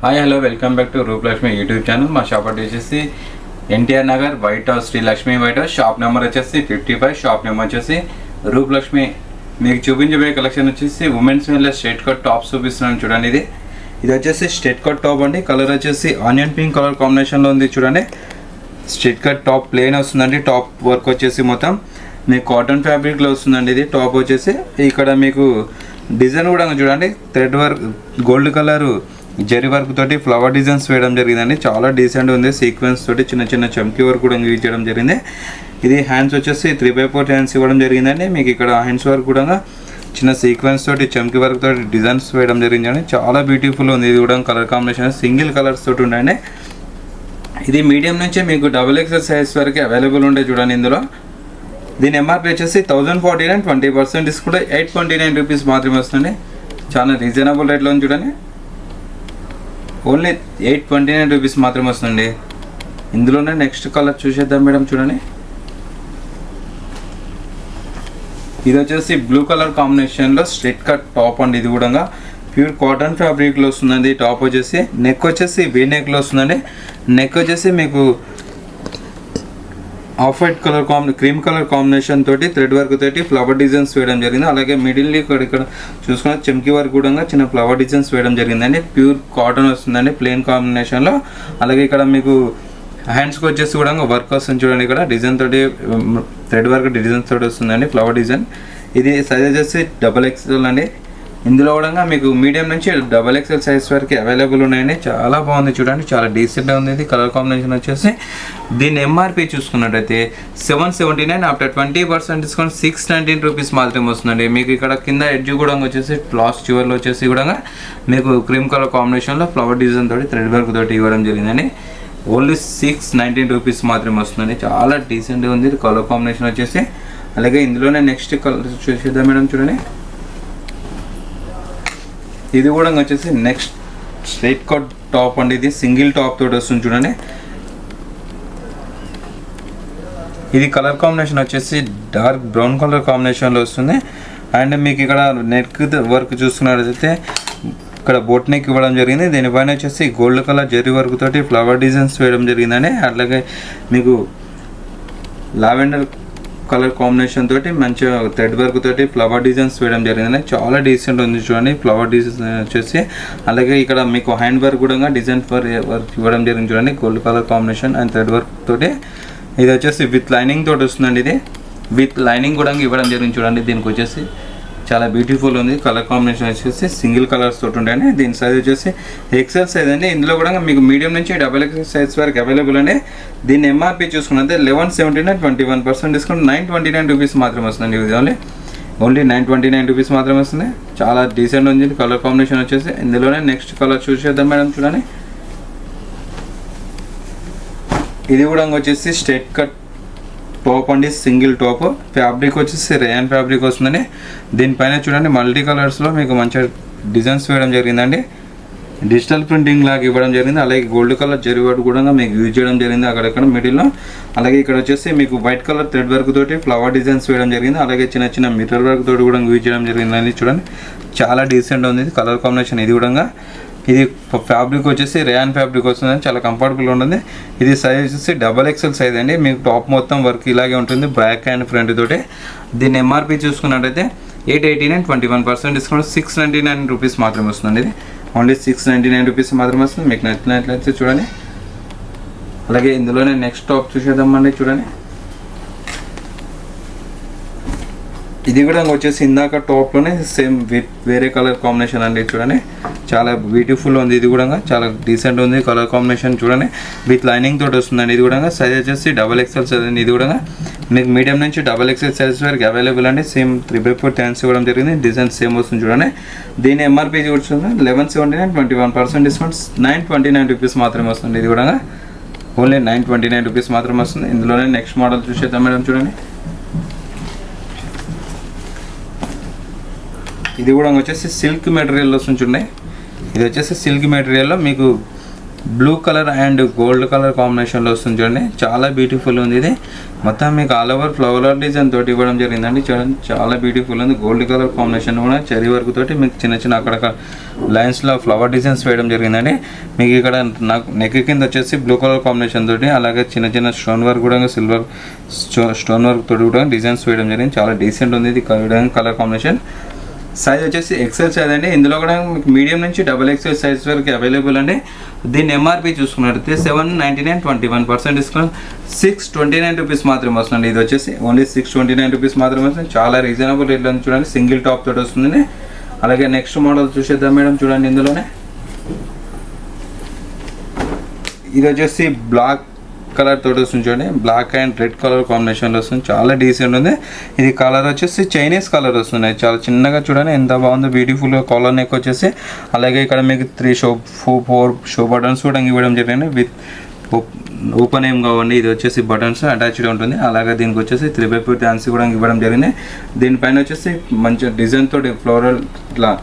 Hi hello welcome back to Rupalakshmi YouTube channel. మా shop address వచ్చేసి NTR Nagar white house, Shri Lakshmi white house. Shop number వచ్చేసి 55. Shop number వచ్చేసి రూపలక్ష్మి. మీకు చూపించబోయే కలెక్షన్ వచ్చేసి women's wear straight cut tops చూపిస్తున్నాను చూడండి. ఇది వచ్చేసి స్ట్రైట్ కట్ టాప్ అండి. కలర్ వచ్చేసి ఆనియన్ పింక్ కలర్ కాంబినేషన్లో ఉంది చూడండి. స్ట్రైట్ కట్ టాప్ ప్లేన్ వస్తుందండి. టాప్ వర్క్ వచ్చేసి మొత్తం మీకు కాటన్ ఫ్యాబ్రిక్లో వస్తుందండి. ఇది టాప్ వచ్చేసి ఇక్కడ మీకు డిజైన్ కూడా చూడండి. Thread work, gold colour zari work తోటి ఫ్లవర్ డిజైన్స్ వేయడం జరిగిందండి. చాలా డీసెంట్ ఉంది. సీక్వెన్స్ తోటి చిన్న చిన్న చమ్కీ వర్క్ కూడా యూజ్ చేయడం జరిగింది. ఇది హ్యాండ్స్ వచ్చేసి 3/4 హ్యాండ్స్ ఇవ్వడం జరిగిందండి. మీకు ఇక్కడ హ్యాండ్స్ వర్క్ కూడా చిన్న సీక్వెన్స్ తోటి చమ్కీ వర్క్ తోటి డిజైన్స్ వేయడం జరిగిందండి. చాలా బ్యూటిఫుల్ ఉంది. ఇది కూడా కలర్ కాంబినేషన్ సింగిల్ కలర్స్ తోటి ఉండండి. ఇది మీడియం నుంచి మీకు XXL సైజ్ వరకు అవైలబుల్ ఉండే చూడండి. ఇందులో దీని ఎంఆర్పీ వచ్చేసి 1049, 20% డిస్కౌంట్ 829 రూపీస్ మాత్రమే వస్తుంది. చాలా రీజనబుల్ రేట్లో ఉంది చూడండి. ఓన్లీ 829 రూపీస్ మాత్రమే వస్తుంది. ఇందులోనే నెక్స్ట్ కలర్ చూసేద్దాం మేడం. చూడండి, ఇది వచ్చేసి బ్లూ కలర్ కాంబినేషన్లో స్ట్రైట్ కట్ టాప్ అండి. ఇది కూడా ప్యూర్ కాటన్ ఫ్యాబ్రిక్లో వస్తుందండి. టాప్ వచ్చేసి నెక్ వచ్చేసి వీ నెక్లో వస్తుందండి. నెక్ వచ్చేసి మీకు off white colour cream colour combination తోటి థ్రెడ్ వర్క్ తోటి ఫ్లవర్ డిజైన్స్ వేయడం జరిగింది. అలాగే మిడిల్ ఇక్కడ చూసుకున్న చెమ్కీ వర్క్ కూడా చిన్న ఫ్లవర్ డిజైన్స్ వేయడం జరిగిందండి. ప్యూర్ కాటన్ వస్తుందండి ప్లెయిన్ కాంబినేషన్లో. అలాగే ఇక్కడ మీకు హ్యాండ్స్కి వచ్చేసి కూడా వర్క్ వస్తుంది చూడండి. ఇక్కడ డిజైన్ తోటి థ్రెడ్ వర్క్ డిజైన్స్ తోటి వస్తుందండి ఫ్లవర్ డిజైన్. ఇది సైజ్ వచ్చేసి XXL అండి. ఇందులో కూడా మీకు మీడియం నుంచి XXL సైజ్ వరకు అవైలబుల్ ఉన్నాయండి. చాలా బాగుంది చూడండి. చాలా డీసెంట్గా ఉంది. ఇది కలర్ కాంబినేషన్ వచ్చేసి దీని ఎంఆర్పీ చూసుకున్నట్టయితే 779. ఆఫ్టర్ 20% డిస్కౌంట్ 619 రూపీస్ మాత్రమే వస్తుందండి. మీకు ఇక్కడ కింద ఎడ్జ్ కూడా వచ్చేసి లాస్ట్ చివర్లో వచ్చేసి కూడా మీకు క్రీమ్ కలర్ కాంబినేషన్లో ఫ్లవర్ డిజైన్ తోటి థ్రెడ్ వర్క్ తోటి ఇవ్వడం జరిగిందండి. ఓన్లీ 619 రూపీస్ మాత్రమే వస్తుందండి. చాలా డీసెంట్గా ఉంది కలర్ కాంబినేషన్ వచ్చేసి. అలాగే ఇందులోనే నెక్స్ట్ కలర్ చూసేద్దాం మేడం. చూడండి, ఇది కూడా వచ్చేసి నెక్స్ట్ స్ట్రైట్ కట్ టాప్ అండి. ఇది సింగిల్ టాప్ తోటి వస్తుంది చూడండి. ఇది కలర్ కాంబినేషన్ వచ్చేసి డార్క్ బ్రౌన్ కలర్ కాంబినేషన్లో వస్తుంది. అండ్ మీకు ఇక్కడ నెక్ వర్క్ చూసుకున్నట్లయితే ఇక్కడ బోట్ నెక్ ఇవ్వడం జరిగింది. దీనిపైన వచ్చేసి గోల్డ్ కలర్ జరీ వర్క్ తోటి ఫ్లవర్ డిజైన్స్ వేయడం జరిగిందండి. అలాగే మీకు లావెండర్ కలర్ కాంబినేషన్ తోటి మంచిగా థ్రెడ్ వర్క్ తోటి ఫ్లవర్ డిజైన్స్ వేయడం జరిగింది. చాలా డీసెంట్ ఉంది చూడండి ఫ్లవర్ డిజైన్స్ వచ్చేసి. అలాగే ఇక్కడ మీకు హ్యాండ్ వర్క్ కూడా డిజైన్ వర్క్ ఇవ్వడం జరిగింది చూడండి. Gold colour combination and thread work తోటి. ఇది వచ్చేసి విత్ లైనింగ్ తోటి వస్తుందండి. ఇది విత్ లైనింగ్ కూడా ఇవ్వడం జరిగింది చూడండి. దీనికి వచ్చేసి చాలా బ్యూటిఫుల్ ఉంది. కలర్ కాంబినేషన్ వచ్చేసి సింగిల్ కలర్స్ తోటి ఉంటాయండి. దీని సైజ్ వచ్చేసి XL సైజ్ అండి. ఇందులో కూడా మీకు మీడియం నుంచి XXL సైజ్ వరకు అవైలబుల్ అండి. దీన్ని ఎంఆర్పీ చూసుకున్నట్టే 1179, 21% డిస్కౌంట్ 929 రూపీస్ మాత్రమే వస్తుందండి. ఇది ఓన్లీ 929 రూపీస్ మాత్రమే వస్తుంది. చాలా డీసెంట్ ఉంది కలర్ కాంబినేషన్ వచ్చేసి. ఇందులోనే నెక్స్ట్ కలర్ చూసేద్దాం మేడం. చూడండి, ఇది కూడా వచ్చేసి స్ట్రైట్ కట్ టాప్ అండి. సింగిల్ టాప్ ఫ్యాబ్రిక్ వచ్చేసి రేయన్ ఫ్యాబ్రిక్ వస్తుందండి. దీనిపైన చూడండి మల్టీ కలర్స్లో మీకు మంచిగా డిజైన్స్ వేయడం జరిగిందండి. డిజిటల్ ప్రింటింగ్ లాగా ఇవ్వడం జరిగింది. అలాగే గోల్డ్ కలర్ జరీ వర్క్ కూడా మీకు యూజ్ చేయడం జరిగింది అక్కడక్కడ మిడిల్లో. అలాగే ఇక్కడ వచ్చేసి మీకు వైట్ కలర్ థ్రెడ్ వర్క్ తోటి ఫ్లవర్ డిజైన్స్ వేయడం జరిగింది. అలాగే చిన్న చిన్న మిర్రర్ వర్క్ తోటి కూడా యూజ్ చేయడం జరిగిందండి. చూడండి, చాలా డీసెంట్ ఉంది కలర్ కాంబినేషన్. ఇది కూడా ఇది ఫ్యాబ్రిక్ వచ్చేసి రేయాన్ ఫ్యాబ్రిక్ వస్తుంది. చాలా కంఫర్టబుల్ ఉంటుంది. ఇది సైజ్ వచ్చేసి XXL సైజ్ అండి. మీకు టాప్ మొత్తం వర్క్ ఇలాగే ఉంటుంది బ్యాక్ అండ్ ఫ్రంట్ తోటి. దీని ఎంఆర్పీ చూసుకున్నట్టయితే 889, 21% డిస్కౌంట్ 699 రూపీస్ మాత్రమే వస్తుంది. ఇది ఓన్లీ 699 రూపీస్ మాత్రమే వస్తుంది. మీకు నచ్చినట్లయితే చూడండి. అలాగే ఇందులోనే నెక్స్ట్ టాప్ చూసేద్దామండి. చూడండి, ఇది కూడా వచ్చేసి ఇందాక టాప్లోనే సేమ్ విత్ వేరే కలర్ కాంబినేషన్ అండి. చూడండి, చాలా బ్యూటిఫుల్ ఉంది. ఇది కూడా చాలా డీసెంట్ ఉంది కలర్ కాంబినేషన్. చూడండి, విత్ లైనింగ్ తోటి వస్తుందండి. ఇది కూడా సైజ్ వచ్చేసి XXL సైజ్ అండి. ఇది కూడా మీకు మీడియం నుంచి XXL సైజ్ వరకు అవైలబుల్ అండి. సేమ్ 3/4 హ్యాండ్స్ ఇవ్వడం జరిగింది. డిజైన్ సేమ్ వస్తుంది చూడండి. దీని ఎంఆర్పీ చూస్తుంది 1179, 21% డిస్కౌంట్ 929 రూపీస్ మాత్రమే వస్తుంది. ఇది కూడా ఓన్లీ 929 రూపీస్ మాత్రమే వస్తుంది. ఇందులోనే నెక్స్ట్ మోడల్ చూసేద్దాం మేడం. చూడండి, ఇది కూడా వచ్చేసి సిల్క్ మెటీరియల్ వస్తుంది చూడండి. ఇది వచ్చేసి సిల్క్ మెటీరియల్లో మీకు blue colour and gold colour కాంబినేషన్లో వస్తుంది చూడండి. చాలా బ్యూటిఫుల్ ఉంది ఇది. మొత్తం మీకు ఆల్ ఓవర్ ఫ్లవర్ డిజైన్ తోటి ఇవ్వడం జరిగిందండి. చూడండి చాలా బ్యూటిఫుల్ ఉంది. గోల్డ్ కలర్ కాంబినేషన్ కూడా చెరీ వర్క్ తోటి మీకు చిన్న అక్కడక్కడ లైన్స్లో ఫ్లవర్ డిజైన్స్ వేయడం జరిగిందండి. మీకు ఇక్కడ నాకు నెక్ కింద వచ్చేసి బ్లూ కలర్ కాంబినేషన్ తోటి, అలాగే చిన్న స్టోన్ వర్క్ కూడా సిల్వర్ స్టోన్ వర్క్ తోటి కూడా డిజైన్స్ వేయడం జరిగింది. చాలా డీసెంట్ ఉంది ఇది కలర్ కాంబినేషన్. సైజ్ వచ్చేసి ఎక్సెల్ సైజ్ అండి. ఇందులో కూడా మీకు మీడియం నుంచి XXL సైజ్ వరకు అవైలబుల్ అండి. దీన్ని ఎంఆర్పి చూసుకున్నట్లయితే 799, 21% డిస్కౌంట్ 629 రూపీస్ మాత్రమే వస్తుంది. ఇది వచ్చేసి ఓన్లీ 629 రూపీస్ మాత్రమే వస్తుంది. చాలా రీజనబుల్ రేట్లో చూడండి. సింగిల్ టాప్ తోటి వస్తుంది. అలాగే నెక్స్ట్ మోడల్ చూసేద్దాం మేడం. చూడండి ఇందులోనే ఇది వచ్చేసి బ్లాక్ కలర్ తోటి వస్తుంది చూడండి. బ్లాక్ అండ్ రెడ్ కలర్ కాంబినేషన్లో వస్తుంది. చాలా డీసెంట్ ఉంది. ఇది కలర్ వచ్చేసి చైనీస్ కలర్ వస్తుంది. చాలా చిన్నగా చూడండి ఎంత బాగుందో. బ్యూటిఫుల్గా కాలర్ నెక్ వచ్చేసి, అలాగే ఇక్కడ మీకు 4 షో బటన్స్ కూడా ఇవ్వడం జరిగింది. విత్ ఓపెన్ ఏం కావండి. ఇది వచ్చేసి బటన్స్ అటాచ్డ్ ఉంటుంది. అలాగే దీనికి వచ్చేసి 3x4 డాన్స్ కూడా ఇవ్వడం జరిగింది. దీనిపైన వచ్చేసి మంచి డిజైన్ తోటి ఫ్లోరల్ ఇట్లా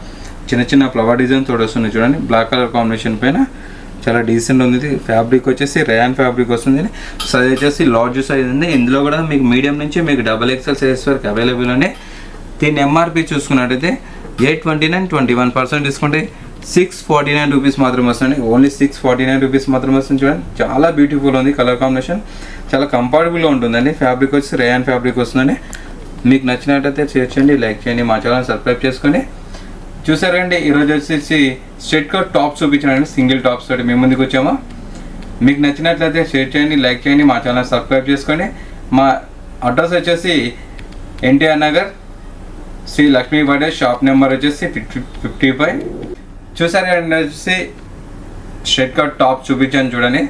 చిన్న ఫ్లవర్ డిజైన్ తోటి వస్తుంది చూడండి. బ్లాక్ కలర్ కాంబినేషన్ పైన చాలా డీసెంట్ ఉంది. ఫ్యాబ్రిక్ వచ్చేసి రేయాన్ ఫ్యాబ్రిక్ వస్తుంది. సైజ్ వచ్చేసి లార్జ్ సైజ్ ఉంది. ఇందులో కూడా మీకు మీడియం నుంచి మీకు XXL సైజ్ వరకు అవైలబుల్ అండి. దీని ఎంఆర్పి చూసుకున్నట్టయితే 829, 21% డిస్కౌంట్ 649 రూపీస్ మాత్రమే వస్తుంది. ఓన్లీ 649 రూపీస్ మాత్రమే వస్తుంది చూడండి. చాలా బ్యూటిఫుల్ ఉంది కలర్ కాంబినేషన్. చాలా కంఫర్టబుల్గా ఉంటుందండి. ఫ్యాబ్రిక్ వచ్చి రేయాన్ ఫ్యాబ్రిక్ వస్తుందండి. మీకు నచ్చినట్టయితే షేర్ చేయండి, లైక్ చేయండి, మా ఛానల్ సబ్స్క్రైబ్ చేసుకోండి. చూసారండి ఈరోజు వచ్చేసి స్ట్రెట్ కట్ టాప్స్ చూపించానండి. సింగిల్ టాప్స్ తోటి మేము ముందుకు వచ్చాము. మీకు నచ్చినట్లయితే షేర్ చేయండి, లైక్ చేయండి, మా ఛానల్ సబ్స్క్రైబ్ చేసుకోండి. మా అడ్రస్ వచ్చేసి ఎన్టీఆర్ నగర్ శ్రీ లక్ష్మీ వైటర్స్ షాప్ నెంబర్ వచ్చేసి 55. చూసారండి వచ్చేసి స్ట్రెట్ కట్ టాప్ చూపించాను చూడండి.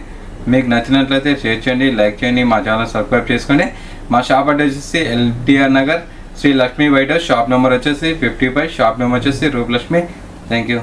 మీకు నచ్చినట్లయితే షేర్ చేయండి, లైక్ చేయండి, మా ఛానల్ సబ్స్క్రైబ్ చేసుకోండి. మా షాప్ అడ్రస్ వచ్చేసి ఎన్టీఆర్ నగర్ శ్రీ లక్ష్మీ వైటర్స్ షాప్ నెంబర్ వచ్చేసి 55. షాప్ నెంబర్ వచ్చేసి రూపలక్ష్మి. Thank you.